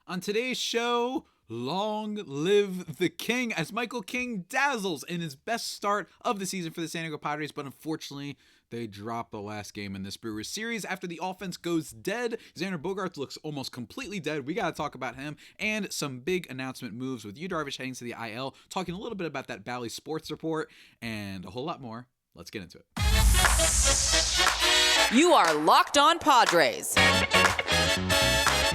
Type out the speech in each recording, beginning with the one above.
On today's show, long live the King as Michael King dazzles in his best start of the season for the San Diego Padres, but unfortunately, they drop the last game in this Brewers series after the offense goes dead. Xander Bogaerts looks almost completely dead. We got to talk about him and some big announcement moves with Darvish heading to the IL, talking a little bit about that Bally Sports Report, and a whole lot more. Let's get into it. You are Locked On Padres,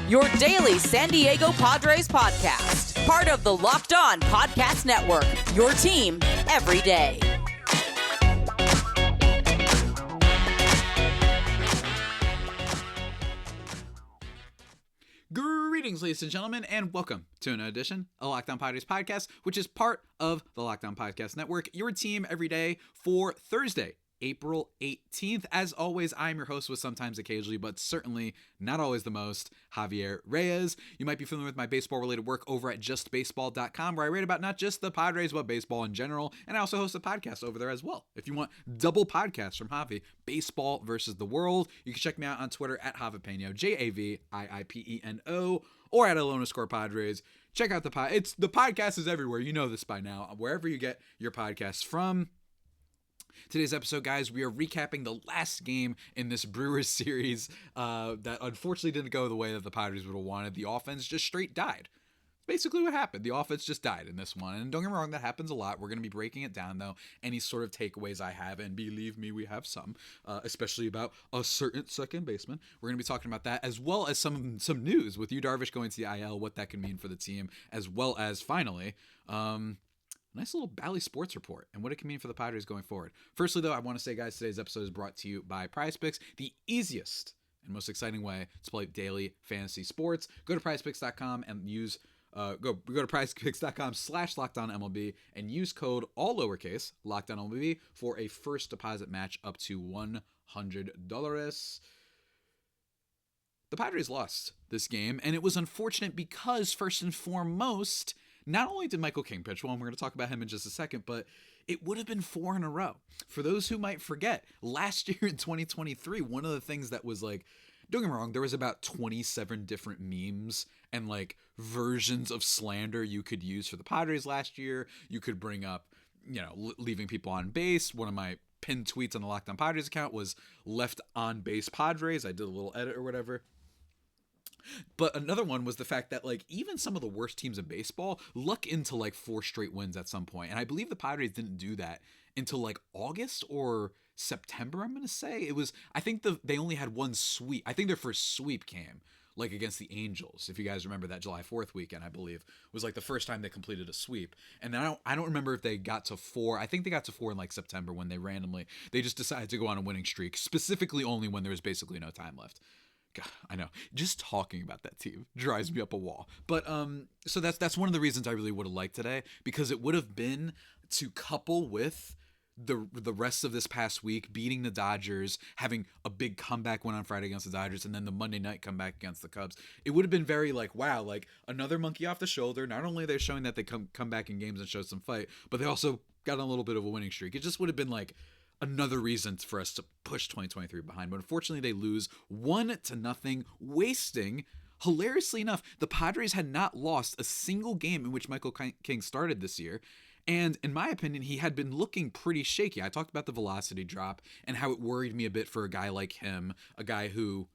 your daily San Diego Padres podcast. Part of the Locked On Podcast Network, your team every day. Greetings, ladies and gentlemen, and welcome to an edition of Locked On Padres podcast, which is part of the Locked On Podcast Network, your team every day for Thursday, April 18th. As always, I'm your host with sometimes occasionally, but certainly not always the most, Javier Reyes. You might be familiar with my baseball-related work over at justbaseball.com, where I write about not just the Padres, but baseball in general, and I also host a podcast over there as well. If you want double podcasts from Javi, Baseball versus the World, you can check me out on Twitter at Javipeno, JAVIIPENO, or at @Alone_Padres. Check out the podcast is everywhere. You know this by now, wherever you get your podcasts from. Today's episode, guys, we are recapping the last game in this Brewers series that unfortunately didn't go the way that the Padres would have wanted. The offense just straight died. Basically what happened. The offense just died in this one. And don't get me wrong, that happens a lot. We're going to be breaking it down, though. Any sort of takeaways I have, and believe me, we have some, especially about a certain second baseman. We're going to be talking about that, as well as some news with Darvish going to the IL, what that can mean for the team, as well as, finally, nice little Bally Sports Report and what it can mean for the Padres going forward. Firstly, though, I want to say, guys, today's episode is brought to you by PrizePicks, the easiest and most exciting way to play daily fantasy sports. Go to prizepicks.com and use go to prizepicks.com/LockedOnMLB and use code all lowercase LockedOnMLB for a first deposit match up to $100. The Padres lost this game, and it was unfortunate because, first and foremost, not only did Michael King pitch well, and we're going to talk about him in just a second, but it would have been 4 in a row. For those who might forget, last year in 2023, one of the things that was like, don't get me wrong, there was about 27 different memes and like versions of slander you could use for the Padres last year. You could bring up, leaving people on base. One of my pinned tweets on the Locked On Padres account was left on base Padres. I did a little edit or whatever. But another one was the fact that, like, even some of the worst teams in baseball luck into, like, 4 straight wins at some point. And I believe the Padres didn't do that until, like, August or September, I'm going to say. It was, I think they only had one sweep. I think their first sweep came, like, against the Angels. If you guys remember that July 4th weekend, I believe, was, like, the first time they completed a sweep. And then I don't remember if they got to 4. I think they got to 4 in, like, September when they just decided to go on a winning streak, specifically only when there was basically no time left. God, I know. Just talking about that team drives me up a wall. But so that's one of the reasons I really would have liked today, because it would have been to couple with the rest of this past week, beating the Dodgers, having a big comeback win on Friday against the Dodgers, and then the Monday night comeback against the Cubs. It would have been very like, wow, like another monkey off the shoulder. Not only are they showing that they come back in games and show some fight, but they also got a little bit of a winning streak. It just would have been like another reason for us to push 2023 behind. But unfortunately, they lose 1-0, wasting, hilariously enough, the Padres had not lost a single game in which Michael King started this year. And in my opinion, he had been looking pretty shaky. I talked about the velocity drop and how it worried me a bit for a guy like him, a guy who,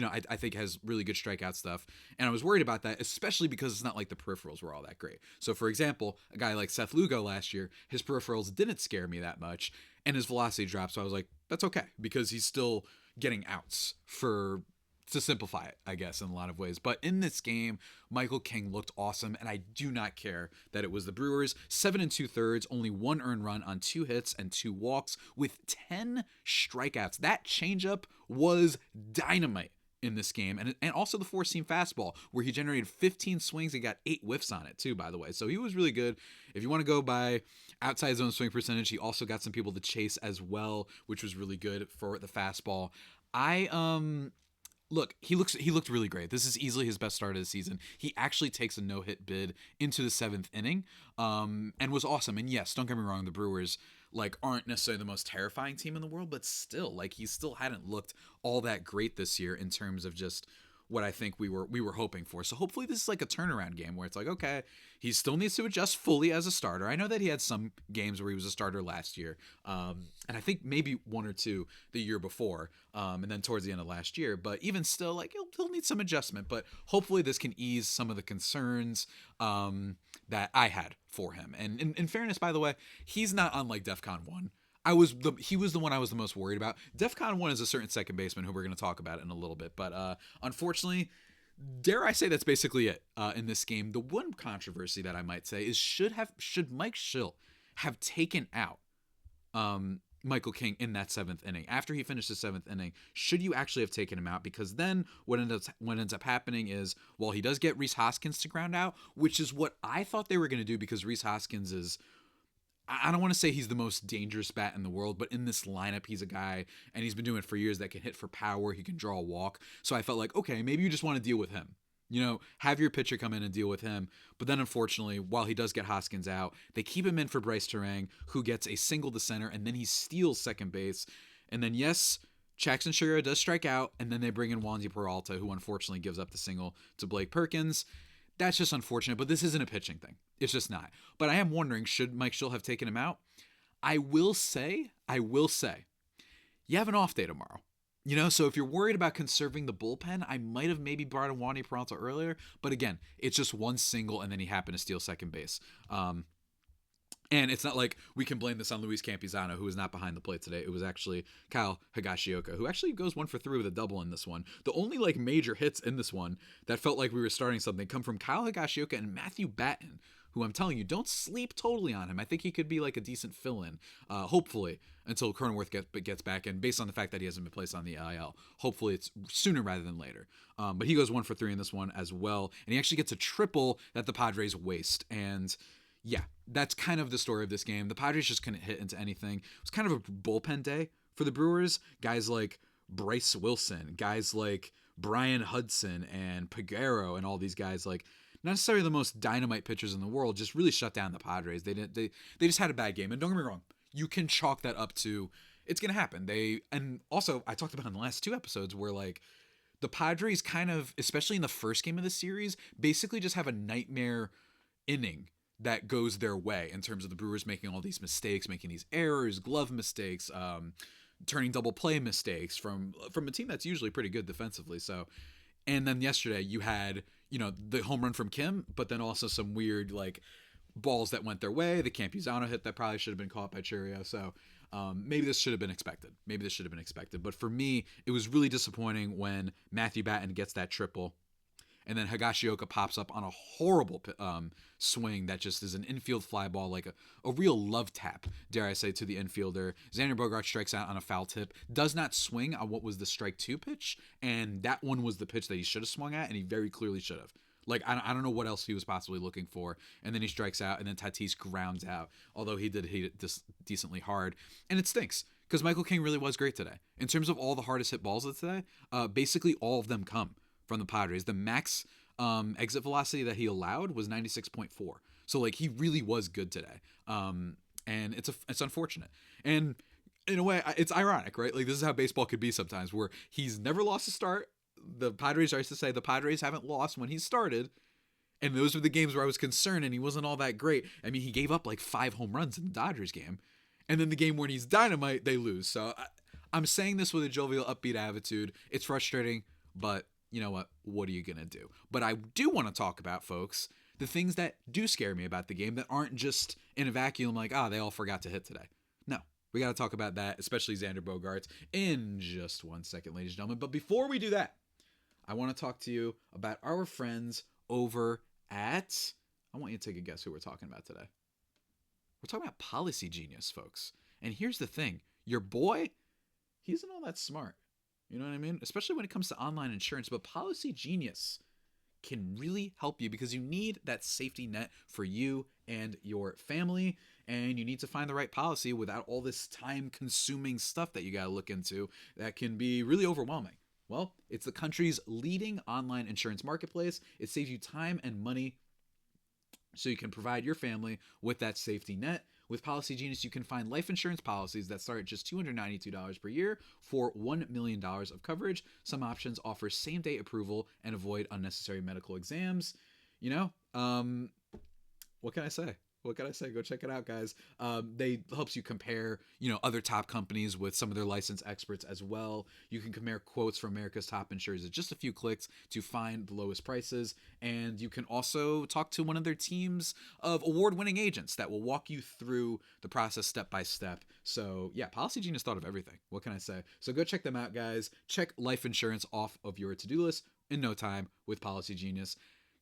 I think has really good strikeout stuff. And I was worried about that, especially because it's not like the peripherals were all that great. So, for example, a guy like Seth Lugo last year, his peripherals didn't scare me that much, and his velocity dropped. So I was like, that's okay, because he's still getting outs to simplify it, I guess, in a lot of ways. But in this game, Michael King looked awesome, and I do not care that it was the Brewers. 7 2/3, only 1 earned run on 2 hits and 2 walks with 10 strikeouts. That changeup was dynamite in this game, and also the 4-seam fastball, where he generated 15 swings and got 8 whiffs on it too, by the way. So he was really good. If you want to go by outside zone swing percentage, he also got some people to chase as well, which was really good for the fastball. Look, he looked really great. This is easily his best start of the season. He actually takes a no-hit bid into the 7th inning, and was awesome. And yes, don't get me wrong, the Brewers aren't necessarily the most terrifying team in the world, but still, he still hadn't looked all that great this year in terms of just what I think we were hoping for. So hopefully this is like a turnaround game where it's like, okay, he still needs to adjust fully as a starter. I know that he had some games where he was a starter last year, and I think maybe one or two the year before, and then towards the end of last year. But even still, like he'll need some adjustment. But hopefully this can ease some of the concerns that I had for him. And in fairness, by the way, he's not unlike DEFCON 1. He was the one I was the most worried about. DEFCON 1 is a certain second baseman who we're going to talk about in a little bit. But unfortunately, dare I say that's basically it in this game. The one controversy that I might say is should Mike Schill have taken out Michael King in that 7th inning? After he finished the 7th inning, should you actually have taken him out? Because then what ends up happening is, well, he does get Rhys Hoskins to ground out, which is what I thought they were going to do because Rhys Hoskins is, I don't want to say he's the most dangerous bat in the world, but in this lineup, he's a guy, and he's been doing it for years, that can hit for power, he can draw a walk. So I felt like, okay, maybe you just want to deal with him. You know, have your pitcher come in and deal with him. But then unfortunately, while he does get Hoskins out, they keep him in for Bryce Terang, who gets a single to center, and then he steals second base. And then, yes, Jackson Sugar does strike out, and then they bring in Wandy Peralta, who unfortunately gives up the single to Blake Perkins. That's just unfortunate, but this isn't a pitching thing. It's just not. But I am wondering, should Mike Schill have taken him out? I will say, you have an off day tomorrow. You know, so if you're worried about conserving the bullpen, I might have maybe brought in Wandy Peralta earlier. But again, it's just one single, and then he happened to steal second base. And it's not like we can blame this on Luis Campusano, who was not behind the plate today. It was actually Kyle Higashioka, who actually goes 1 for 3 with a double in this one. The only like major hits in this one that felt like we were starting something come from Kyle Higashioka and Matthew Batten, who I'm telling you, don't sleep totally on him. I think he could be like a decent fill-in, hopefully, until Cronenworth gets back. And based on the fact that he hasn't been placed on the IL, hopefully it's sooner rather than later. But he goes 1 for 3 in this one as well. And he actually gets a triple that the Padres waste. And yeah, that's kind of the story of this game. The Padres just couldn't hit into anything. It was kind of a bullpen day for the Brewers. Guys like Bryce Wilson, guys like Brian Hudson and Peguero and all these guys, like not necessarily the most dynamite pitchers in the world, just really shut down the Padres. They just had a bad game. And don't get me wrong, you can chalk that up to it's going to happen. And also I talked about in the last 2 episodes where like the Padres kind of, especially in the first game of the series, basically just have a nightmare inning that goes their way in terms of the Brewers making all these mistakes, making these errors, glove mistakes, turning double play mistakes from a team that's usually pretty good defensively. So, and then yesterday you had, you know, the home run from Kim, but then also some weird like balls that went their way. The Campusano hit that probably should have been caught by Churio. So maybe this should have been expected. But for me, it was really disappointing when Matthew Batten gets that triple. And then Higashioka pops up on a horrible swing that just is an infield fly ball, like a real love tap, dare I say, to the infielder. Xander Bogaerts strikes out on a foul tip, does not swing on what was the strike 2 pitch, and that one was the pitch that he should have swung at, and he very clearly should have. Like, I don't know what else he was possibly looking for. And then he strikes out, and then Tatis grounds out, although he did hit it decently hard. And it stinks, because Michael King really was great today. In terms of all the hardest hit balls of today, basically all of them come from the Padres. The max exit velocity that he allowed was 96.4. So like he really was good today. And it's unfortunate. And in a way, it's ironic, right? Like this is how baseball could be sometimes, where he's never lost a start. The Padres, I used to say, the Padres haven't lost when he started. And those were the games where I was concerned and he wasn't all that great. I mean, he gave up like 5 home runs in the Dodgers game. And then the game when he's dynamite, they lose. So I'm saying this with a jovial, upbeat attitude. It's frustrating, but you know what? What are you going to do? But I do want to talk about, folks, the things that do scare me about the game that aren't just in a vacuum like, they all forgot to hit today. No, we got to talk about that, especially Xander Bogaerts, in just 1 second, ladies and gentlemen. But before we do that, I want to talk to you about our friends over at, I want you to take a guess who we're talking about today. We're talking about Policy Genius, folks. And here's the thing. Your boy, he isn't all that smart. You know what I mean? Especially when it comes to online insurance. But Policy Genius can really help you because you need that safety net for you and your family. And you need to find the right policy without all this time-consuming stuff that you got to look into that can be really overwhelming. Well, it's the country's leading online insurance marketplace. It saves you time and money so you can provide your family with that safety net With Policy Genius, you can find life insurance policies that start at just $292 per year for $1 million of coverage. Some options offer same-day approval and avoid unnecessary medical exams. What can I say? Go check it out, guys. They helps you compare, other top companies with some of their licensed experts as well. You can compare quotes from America's top insurers at just a few clicks to find the lowest prices. And you can also talk to one of their teams of award-winning agents that will walk you through the process step by step. So yeah, Policy Genius thought of everything. What can I say? So go check them out, guys. Check life insurance off of your to-do list in no time with Policy Genius.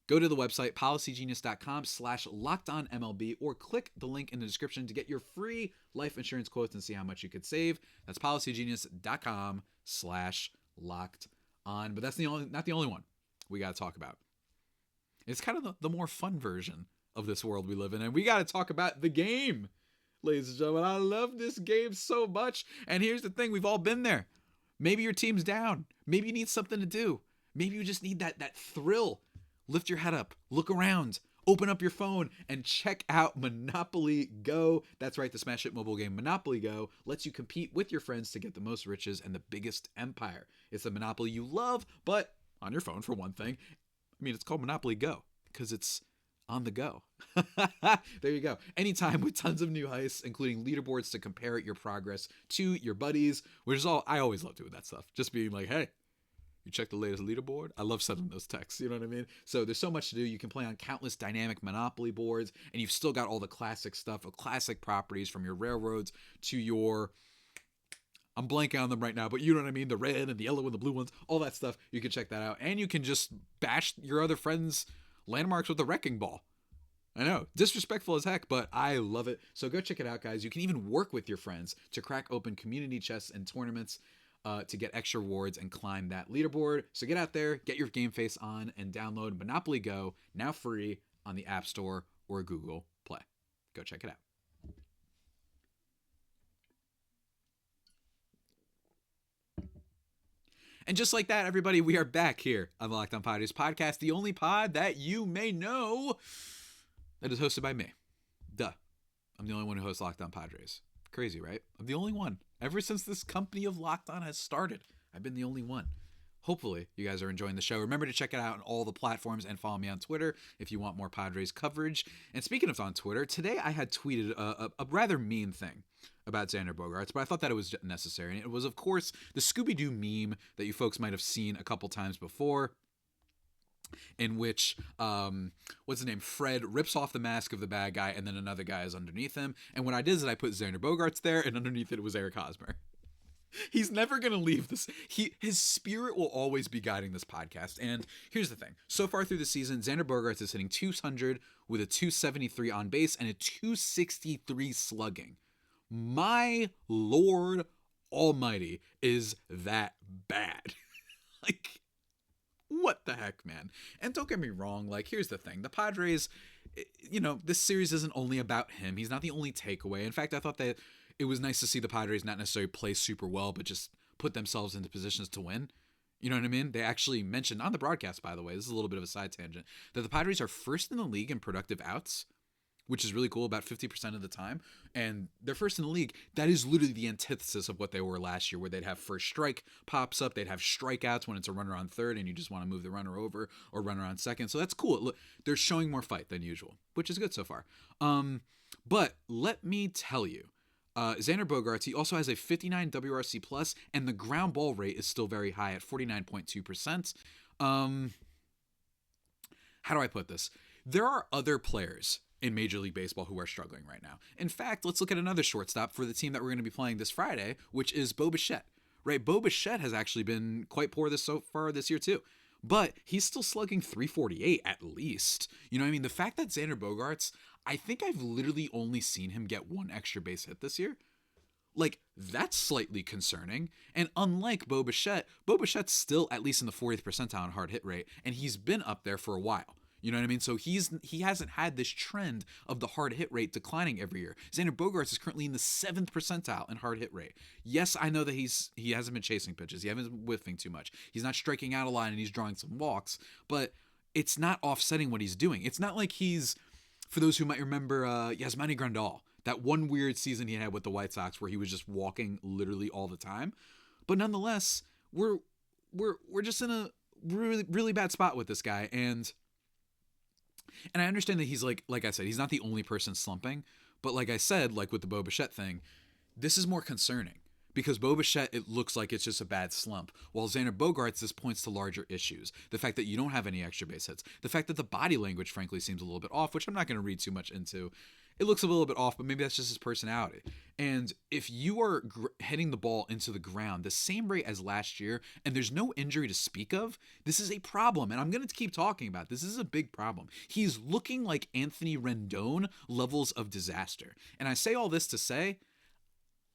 Go to the website, policygenius.com/lockedonmlb, or click the link in the description to get your free life insurance quotes and see how much you could save. That's policygenius.com/lockedon. But that's not the only one we got to talk about. It's kind of the more fun version of this world we live in, and we got to talk about the game. Ladies and gentlemen, I love this game so much. And here's the thing, we've all been there. Maybe your team's down. Maybe you need something to do. Maybe you just need that thrill. Lift your head up, look around, open up your phone, and check out Monopoly Go. That's right, the smash hit mobile game Monopoly Go lets you compete with your friends to get the most riches and the biggest empire. It's the Monopoly you love, but on your phone for one thing. I mean, it's called Monopoly Go because it's on the go. There you go. Anytime with tons of new heists, including leaderboards to compare your progress to your buddies, which is all I always love doing that stuff. Just being like, hey, you check the latest leaderboard? I love sending those texts, you know what I mean? So there's so much to do. You can play on countless dynamic Monopoly boards, and you've still got all the classic stuff, classic properties from your railroads to your, I'm blanking on them right now, but you know what I mean? The red and the yellow and the blue ones, all that stuff. You can check that out. And you can just bash your other friends' landmarks with a wrecking ball. I know, disrespectful as heck, but I love it. So go check it out, guys. You can even work with your friends to crack open community chests and tournaments to get extra rewards and climb that leaderboard. So get out there, get your game face on, and download Monopoly Go, now free on the App Store or Google Play. Go check it out. And just like that, everybody, we are back here on the Locked On Padres podcast, the only pod that you may know that is hosted by me. Duh. I'm the only one who hosts Locked On Padres. Crazy, right? I'm the only one. Ever since this company of Locked On has started, I've been the only one. Hopefully, you guys are enjoying the show. Remember to check it out on all the platforms and follow me on Twitter if you want more Padres coverage. And speaking of on Twitter, today I had tweeted a rather mean thing about Xander Bogaerts, but I thought that it was necessary. And it was, of course, the Scooby-Doo meme that you folks might have seen a couple times before, in which, what's his name, Fred rips off the mask of the bad guy, and then another guy is underneath him. And what I did is I put Xander Bogaerts there, and underneath it was Eric Hosmer. He's never going to leave this. His spirit will always be guiding this podcast. And here's the thing. So far through the season, Xander Bogaerts is hitting .200 with a .273 on base and a .263 slugging. My Lord Almighty, is that bad? Like, what the heck, man? And don't get me wrong, like, here's the thing. The Padres, this series isn't only about him. He's not the only takeaway. In fact, I thought that it was nice to see the Padres not necessarily play super well, but just put themselves into positions to win. You know what I mean? They actually mentioned on the broadcast, by the way, this is a little bit of a side tangent, that the Padres are first in the league in productive outs, which is really cool, about 50% of the time. And they're first in the league. That is literally the antithesis of what they were last year, where they'd have first strike pops up. They'd have strikeouts when it's a runner on third and you just want to move the runner over, or runner on second. So that's cool. Look, they're showing more fight than usual, which is good so far. But let me tell you, Xander Bogaerts, he also has a 59 WRC plus, and the ground ball rate is still very high at 49.2%. How do I put this? There are other players in Major League Baseball who are struggling right now. In fact, let's look at another shortstop for the team that we're going to be playing this Friday, which is Bo Bichette. Right? Bo Bichette has actually been quite poor so far this year too. But he's still slugging .348 at least. You know what I mean? The fact that Xander Bogaerts, I think I've literally only seen him get one extra base hit this year. Like, that's slightly concerning. And unlike Bo Bichette's still at least in the 40th percentile on hard hit rate, and he's been up there for a while. You know what I mean? So he hasn't had this trend of the hard hit rate declining every year. Xander Bogaerts is currently in the 7th percentile in hard hit rate. Yes, I know that he hasn't been chasing pitches. He hasn't been whiffing too much. He's not striking out a line and he's drawing some walks, but it's not offsetting what he's doing. It's not like he's, for those who might remember Yasmani Grandal, that one weird season he had with the White Sox where he was just walking literally all the time. But nonetheless, we're just in a really, really bad spot with this guy. And I understand that he's like I said, he's not the only person slumping. But like I said, like with the Bo Bichette thing, this is more concerning. Because Bo Bichette, it looks like it's just a bad slump. While Xander Bogaerts, this points to larger issues. The fact that you don't have any extra base hits. The fact that the body language, frankly, seems a little bit off, which I'm not going to read too much into. It looks a little bit off, but maybe that's just his personality. And if you are hitting the ball into the ground the same rate as last year, and there's no injury to speak of, this is a problem. And I'm going to keep talking about it. This is a big problem. He's looking like Anthony Rendon levels of disaster. And I say all this to say,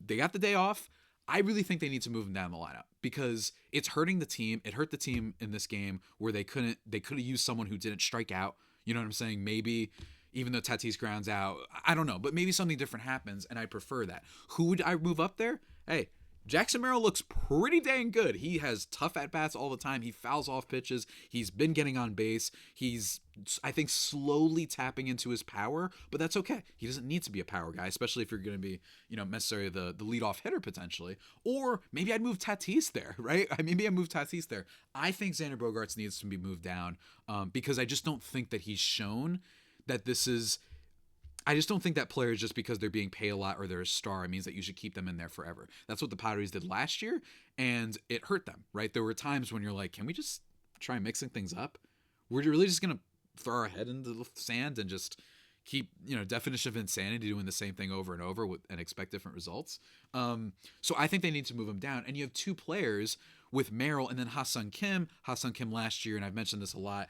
they got the day off. I really think they need to move him down the lineup because it's hurting the team. It hurt the team in this game where they could have used someone who didn't strike out. You know what I'm saying? Maybe even though Tatis grounds out, I don't know, but maybe something different happens and I prefer that. Who would I move up there? Hey, Jackson Merrill looks pretty dang good. He has tough at-bats all the time. He fouls off pitches. He's been getting on base. He's, I think, slowly tapping into his power, but that's okay. He doesn't need to be a power guy, especially if you're going to be, necessarily the leadoff hitter potentially. Or maybe I'd move Tatis there, right? Maybe I move Tatis there. I think Xander Bogaerts needs to be moved down because I just don't think that he's shown that this is... I just don't think that players, just because they're being paid a lot or they're a star, it means that you should keep them in there forever. That's what the Padres did last year, and it hurt them, right? There were times when you're like, can we just try mixing things up? We're really just going to throw our head into the sand and just keep, definition of insanity, doing the same thing over and over and expect different results. So I think they need to move him down. And you have two players with Merrill and then Ha-Seong Kim. Ha-Seong Kim last year, and I've mentioned this a lot,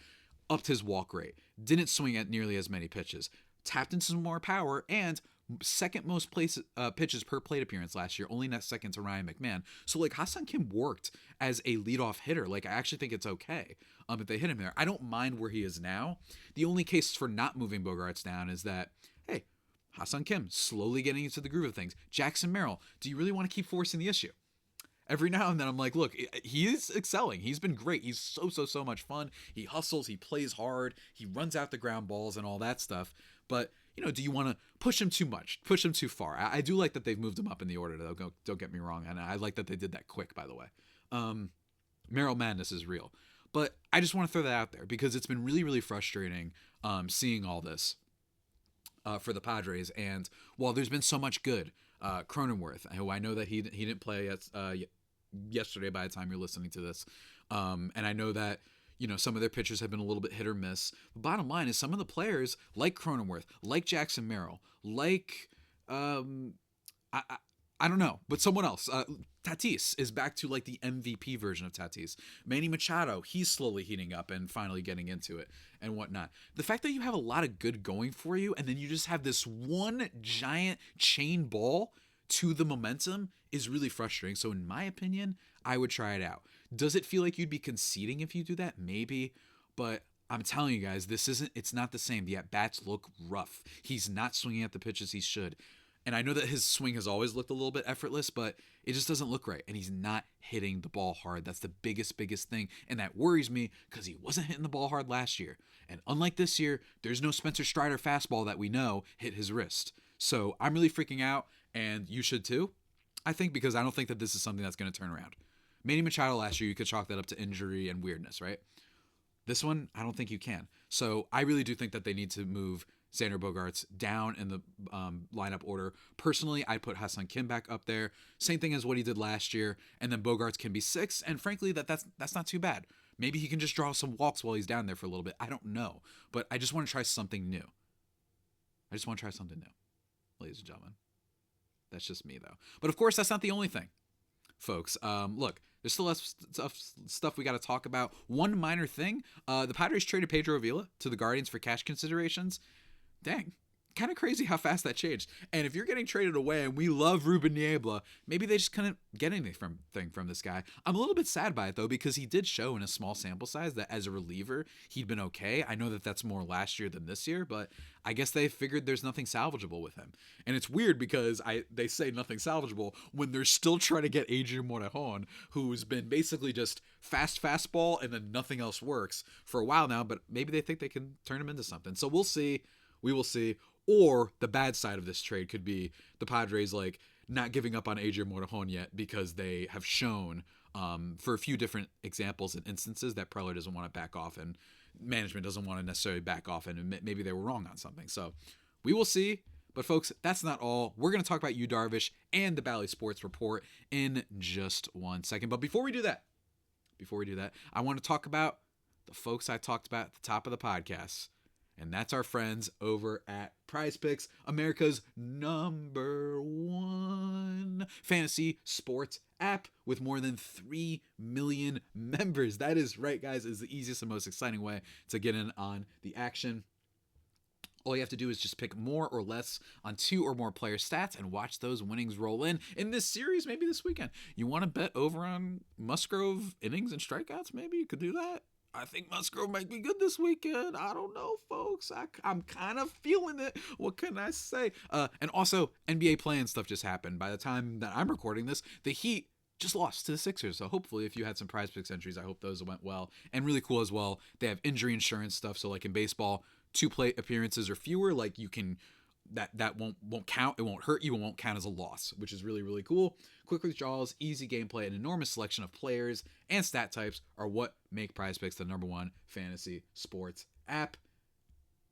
upped his walk rate. Didn't swing at nearly as many pitches. Tapped into some more power, and second most pitches per plate appearance last year, only next second to Ryan McMahon. So like Ha-Seong Kim worked as a leadoff hitter. Like I actually think it's okay if they hit him there. I don't mind where he is now. The only case for not moving Bogaerts down is that, hey, Ha-Seong Kim slowly getting into the groove of things. Jackson Merrill, do you really want to keep forcing the issue? Every now and then I'm like, look, he is excelling. He's been great. He's so much fun. He hustles. He plays hard. He runs out the ground balls and all that stuff. But, do you want to push him too much? Push him too far? I do like that they've moved him up in the order, though. Don't get me wrong. And I like that they did that quick, by the way. Merrill Madness is real. But I just want to throw that out there because it's been really, really frustrating seeing all this for the Padres. And while there's been so much good, Cronenworth, who I know that he didn't play yesterday by the time you're listening to this. And I know that, some of their pitchers have been a little bit hit or miss. The bottom line is some of the players like Cronenworth, like Jackson Merrill, like, I don't know, but someone else, Tatis is back to like the MVP version of Tatis. Manny Machado, he's slowly heating up and finally getting into it and whatnot. The fact that you have a lot of good going for you and then you just have this one giant chain ball to the momentum is really frustrating. So in my opinion, I would try it out. Does it feel like you'd be conceding if you do that? Maybe, but I'm telling you guys, it's not the same. The at-bats look rough. He's not swinging at the pitches he should. And I know that his swing has always looked a little bit effortless, but it just doesn't look right. And he's not hitting the ball hard. That's the biggest thing. And that worries me because he wasn't hitting the ball hard last year. And unlike this year, there's no Spencer Strider fastball that we know hit his wrist. So I'm really freaking out, and you should too, I think, because I don't think that this is something that's going to turn around. Manny Machado last year, you could chalk that up to injury and weirdness, right? This one, I don't think you can. So I really do think that they need to move Xander Bogaerts down in the lineup order. Personally, I'd put Ha-Seong Kim back up there. Same thing as what he did last year. And then Bogaerts can be 6. And frankly, that's not too bad. Maybe he can just draw some walks while he's down there for a little bit. I don't know. But I just want to try something new. Ladies and gentlemen. That's just me, though. But of course, that's not the only thing, folks. Look, there's still less stuff we got to talk about. One minor thing, the Padres traded Pedro Avila to the Guardians for cash considerations. Dang, kind of crazy how fast that changed. And if you're getting traded away, and we love Ruben Niebla, maybe they just couldn't get anything from this guy. I'm a little bit sad by it, though, because he did show in a small sample size that as a reliever, he'd been okay. I know that that's more last year than this year, but I guess they figured there's nothing salvageable with him. And it's weird because they say nothing salvageable when they're still trying to get Adrian Morejon, who's been basically just fastball and then nothing else works for a while now, but maybe they think they can turn him into something. So we'll see. We will see. Or the bad side of this trade could be the Padres like not giving up on Adrian Morejon yet because they have shown for a few different examples and instances that Preller doesn't want to back off and management doesn't want to necessarily back off and admit maybe they were wrong on something. So we will see. But folks, that's not all. We're going to talk about Yu Darvish and the Bally Sports Report in just 1 second. But before we do that, I want to talk about the folks I talked about at the top of the podcast. And that's our friends over at Prize Picks, America's #1 fantasy sports app with more than 3 million members. That is right, guys. Is the easiest and most exciting way to get in on the action. All you have to do is just pick more or less on 2 or more player stats and watch those winnings roll in this series, maybe this weekend. You want to bet over on Musgrove innings and strikeouts? Maybe you could do that. I think Musgrove might be good this weekend. I don't know, folks. I'm kind of feeling it. What can I say? And also, NBA play-in stuff just happened. By the time that I'm recording this, the Heat just lost to the Sixers. So hopefully, if you had some Prize Picks entries, I hope those went well. And really cool as well, they have injury insurance stuff. So like in baseball, 2 plate appearances or fewer, like you can that won't count. It won't hurt you. It won't count as a loss, which is really, really cool. Quick withdrawals, easy gameplay, an enormous selection of players and stat types are what make Prize Picks the #1 fantasy sports app.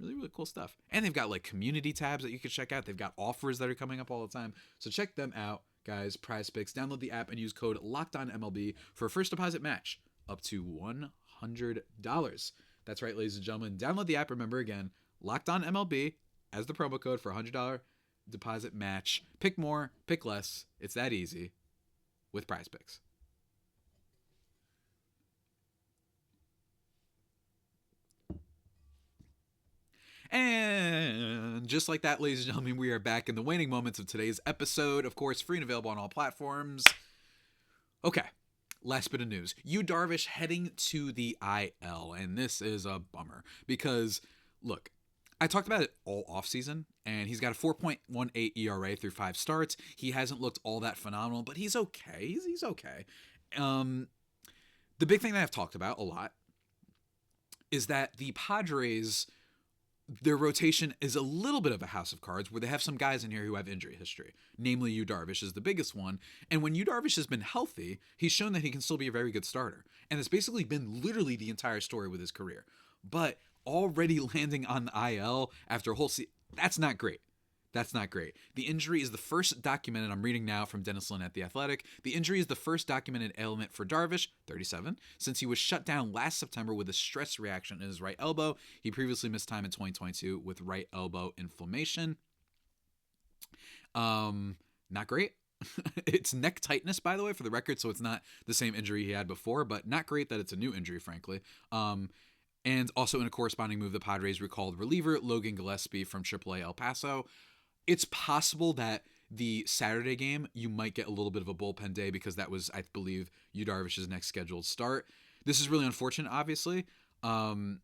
Really, really cool stuff. And they've got like community tabs that you can check out. They've got offers that are coming up all the time. So check them out, guys. Prize Picks. Download the app and use code LOCKEDONMLB for a first deposit match up to $100. That's right, ladies and gentlemen. Download the app. Remember again, LOCKEDONMLB as the promo code for a $100 deposit match. Pick more, pick less. It's that easy with Prize Picks. And just like that, ladies and gentlemen, we are back in the waning moments of today's episode. Of course, free and available on all platforms. Okay, last bit of news. Yu Darvish heading to the IL, and this is a bummer because, look, I talked about it all offseason, and he's got a 4.18 ERA through 5 starts. He hasn't looked all that phenomenal, but he's okay. He's okay. The big thing that I've talked about a lot is that the Padres, their rotation is a little bit of a house of cards where they have some guys in here who have injury history. Namely, Yu Darvish is the biggest one. And when Yu Darvish has been healthy, he's shown that he can still be a very good starter. And it's basically been literally the entire story with his career. But already landing on the IL after a whole season, that's not great. That's not great. The injury is the first documented, I'm reading now from Dennis Lin at The Athletic, the injury is the first documented ailment for Darvish, 37, since he was shut down last September with a stress reaction in his right elbow. He previously missed time in 2022 with right elbow inflammation. Not great. It's neck tightness, by the way, for the record, so it's not the same injury he had before, but not great that it's a new injury, frankly. And also in a corresponding move, the Padres recalled reliever Logan Gillespie from AAA El Paso. It's possible that the Saturday game, you might get a little bit of a bullpen day because that was, I believe, Yu Darvish's next scheduled start. This is really unfortunate, obviously. Check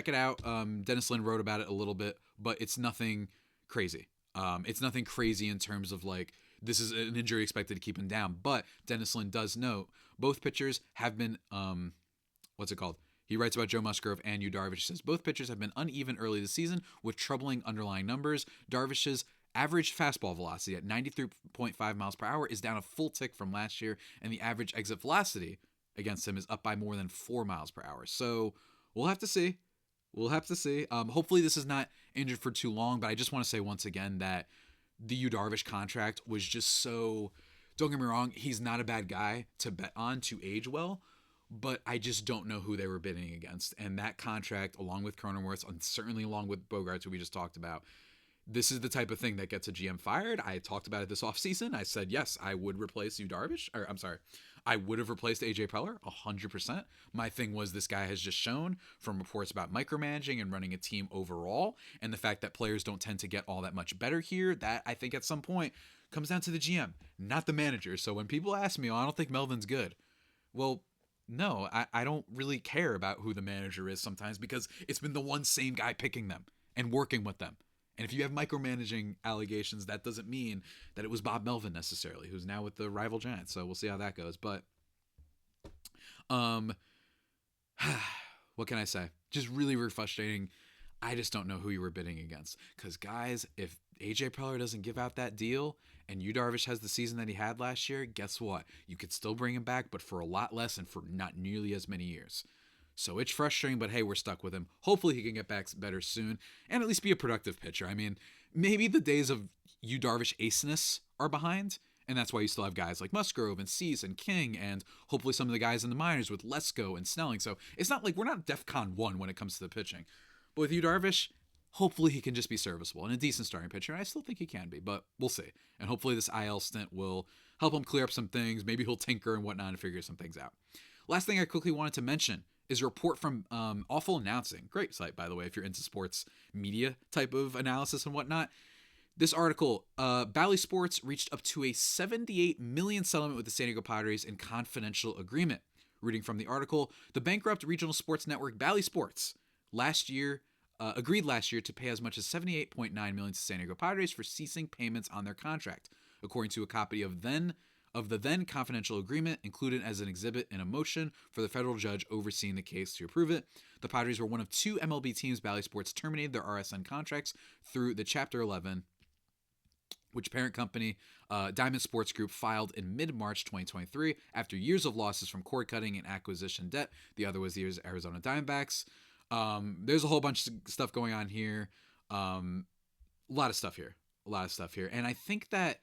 it out. Dennis Lin wrote about it a little bit, but it's nothing crazy. It's nothing crazy in terms of like, this is an injury expected to keep him down. But Dennis Lin does note both pitchers have been, He writes about Joe Musgrove and Yu Darvish. He says, both pitchers have been uneven early this season with troubling underlying numbers. Darvish's average fastball velocity at 93.5 miles per hour is down a full tick from last year, and the average exit velocity against him is up by more than 4 miles per hour. So we'll have to see. Hopefully this is not injured for too long, but I just want to say once again that the Yu Darvish contract was just so, don't get me wrong, he's not a bad guy to bet on to age well, but I just don't know who they were bidding against. And that contract, along with Cronenworth, and certainly along with Bogaerts, who we just talked about, this is the type of thing that gets a GM fired. I talked about it this offseason. I said, yes, I would replace Yu Darvish. I would have replaced AJ Preller 100%. My thing was this guy has just shown from reports about micromanaging and running a team overall, and the fact that players don't tend to get all that much better here, that I think at some point comes down to the GM, not the manager. So when people ask me, I don't think Melvin's good. Well, no, I don't really care about who the manager is sometimes because it's been the one same guy picking them and working with them. And if you have micromanaging allegations, that doesn't mean that it was Bob Melvin necessarily, who's now with the rival Giants. So we'll see how that goes. But what can I say? Just really, really frustrating. I just don't know who you were bidding against. Because, guys, if AJ Preller doesn't give out that deal and Yu Darvish has the season that he had last year, guess what? You could still bring him back, but for a lot less and for not nearly as many years. So it's frustrating, but hey, we're stuck with him. Hopefully he can get back better soon and at least be a productive pitcher. I mean, maybe the days of Yu Darvish aceness are behind, and that's why you still have guys like Musgrove and Cease and King and hopefully some of the guys in the minors with Lesko and Snelling. So it's not like we're not DEFCON 1 when it comes to the pitching. But with Yu Darvish, hopefully he can just be serviceable and a decent starting pitcher. And I still think he can be, but we'll see. And hopefully this IL stint will help him clear up some things. Maybe he'll tinker and whatnot and figure some things out. Last thing I quickly wanted to mention is a report from Awful Announcing. Great site, by the way, if you're into sports media type of analysis and whatnot. This article, Bally Sports reached up to a $78 million settlement with the San Diego Padres in confidential agreement. Reading from the article, the bankrupt regional sports network Bally Sports agreed last year to pay as much as $78.9 million to San Diego Padres for ceasing payments on their contract, according to a copy of the then confidential agreement included as an exhibit in a motion for the federal judge overseeing the case to approve it. The Padres were one of two MLB teams Bally Sports terminated their RSN contracts through the Chapter 11, which parent company Diamond Sports Group filed in mid-March 2023 after years of losses from cord cutting and acquisition debt. The other was the Arizona Diamondbacks. There's a whole bunch of stuff going on here. A lot of stuff here. And I think that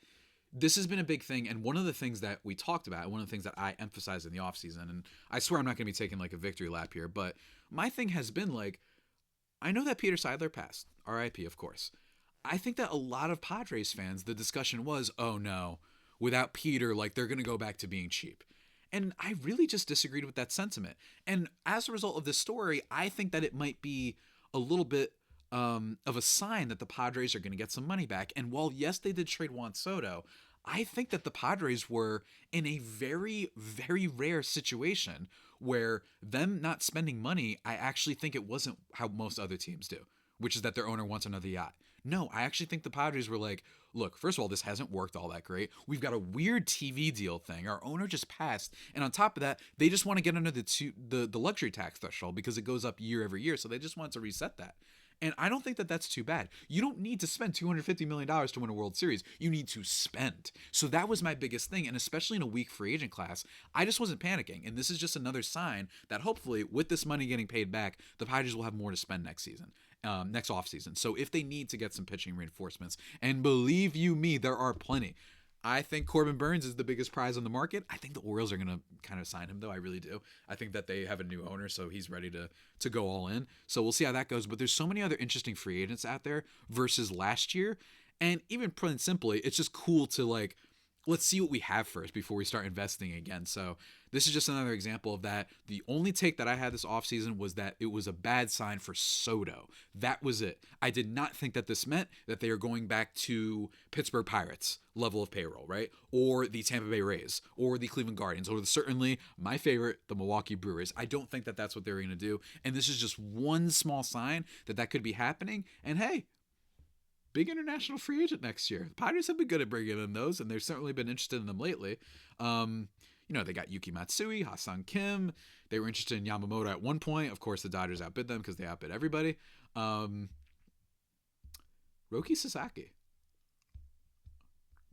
this has been a big thing. And one of the things that we talked about, one of the things that I emphasized in the offseason, and I swear I'm not going to be taking like a victory lap here, but my thing has been like, I know that Peter Seidler passed, RIP, of course. I think that a lot of Padres fans, the discussion was, oh no, without Peter, like they're going to go back to being cheap. And I really just disagreed with that sentiment. And as a result of this story, I think that it might be a little bit of a sign that the Padres are going to get some money back. And while, yes, they did trade Juan Soto, I think that the Padres were in a very, very rare situation where them not spending money, I actually think it wasn't how most other teams do, which is that their owner wants another yacht. No, I actually think the Padres were like, look, first of all, this hasn't worked all that great. We've got a weird TV deal thing. Our owner just passed. And on top of that, they just want to get under the luxury tax threshold because it goes up year every year. So they just want to reset that. And I don't think that that's too bad. You don't need to spend $250 million to win a World Series. You need to spend. So that was my biggest thing. And especially in a weak free agent class, I just wasn't panicking. And this is just another sign that hopefully with this money getting paid back, the Padres will have more to spend next season. Next offseason. So if they need to get some pitching reinforcements, and believe you me, there are plenty. I think Corbin Burns is the biggest prize on the market. I think the Orioles are going to kind of sign him, though. I really do. I think that they have a new owner, so he's ready to go all in. So we'll see how that goes. But there's so many other interesting free agents out there versus last year. And even put it simply, it's just cool to like, let's see what we have first before we start investing again. So this is just another example of that. The only take that I had this offseason was that it was a bad sign for Soto. That was it. I did not think that this meant that they are going back to Pittsburgh Pirates level of payroll, right? Or the Tampa Bay Rays, or the Cleveland Guardians, or certainly my favorite, the Milwaukee Brewers. I don't think that that's what they're going to do. And this is just one small sign that that could be happening. And hey, big international free agent next year. The Padres have been good at bringing in those, and they've certainly been interested in them lately. They got Yuki Matsui, Ha-Seong Kim. They were interested in Yamamoto at one point. Of course, the Dodgers outbid them because they outbid everybody. Roki Sasaki.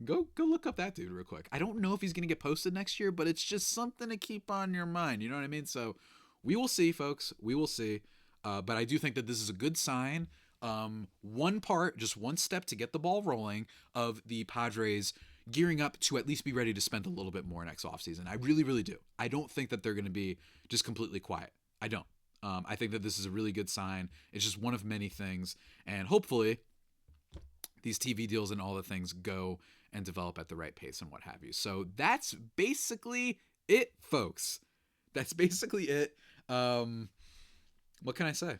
Go look up that dude real quick. I don't know if he's going to get posted next year, but it's just something to keep on your mind. You know what I mean? So we will see, folks. We will see. But I do think that this is a good sign. Just one step to get the ball rolling of the Padres gearing up to at least be ready to spend a little bit more next offseason. I really, really do. I don't think that they're going to be just completely quiet. I don't. I think that this is a really good sign. It's just one of many things. And hopefully these TV deals and all the things go and develop at the right pace and what have you. So that's basically it, folks. That's basically it. What can I say?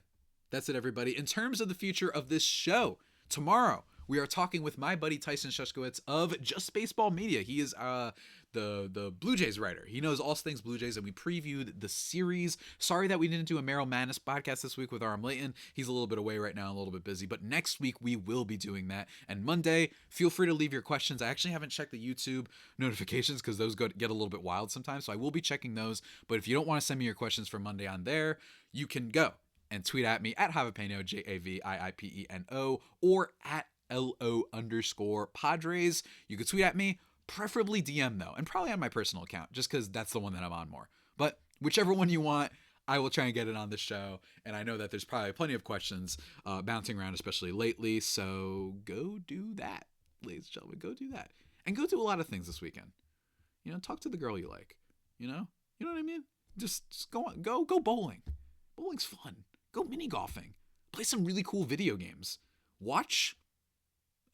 That's it, everybody. In terms of the future of this show, tomorrow we are talking with my buddy Tyson Shushkowitz of Just Baseball Media. He is the Blue Jays writer. He knows all things Blue Jays, and we previewed the series. Sorry that we didn't do a Merrill Madness podcast this week with Aram Layton. He's a little bit away right now, a little bit busy, but next week we will be doing that. And Monday, feel free to leave your questions. I actually haven't checked the YouTube notifications because those get a little bit wild sometimes, so I will be checking those. But if you don't want to send me your questions for Monday on there, you can go and tweet at me at Javipeno, JAVIIPENO, or at LO_Padres. You could tweet at me, preferably DM though, and probably on my personal account, just because that's the one that I'm on more. But whichever one you want, I will try and get it on the show. And I know that there's probably plenty of questions bouncing around, especially lately. So go do that, ladies and gentlemen. Go do that. And go do a lot of things this weekend. You know, talk to the girl you like. You know what I mean? Just go bowling. Bowling's fun. Go mini golfing. Play some really cool video games. Watch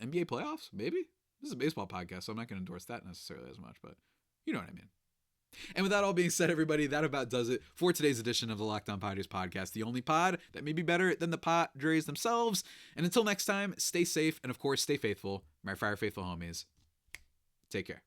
NBA playoffs, maybe? This is a baseball podcast, so I'm not going to endorse that necessarily as much, but you know what I mean. And with that all being said, everybody, that about does it for today's edition of the Locked On Padres podcast, the only pod that may be better than the Padres themselves. And until next time, stay safe and, of course, stay faithful. My Fire Faithful homies, take care.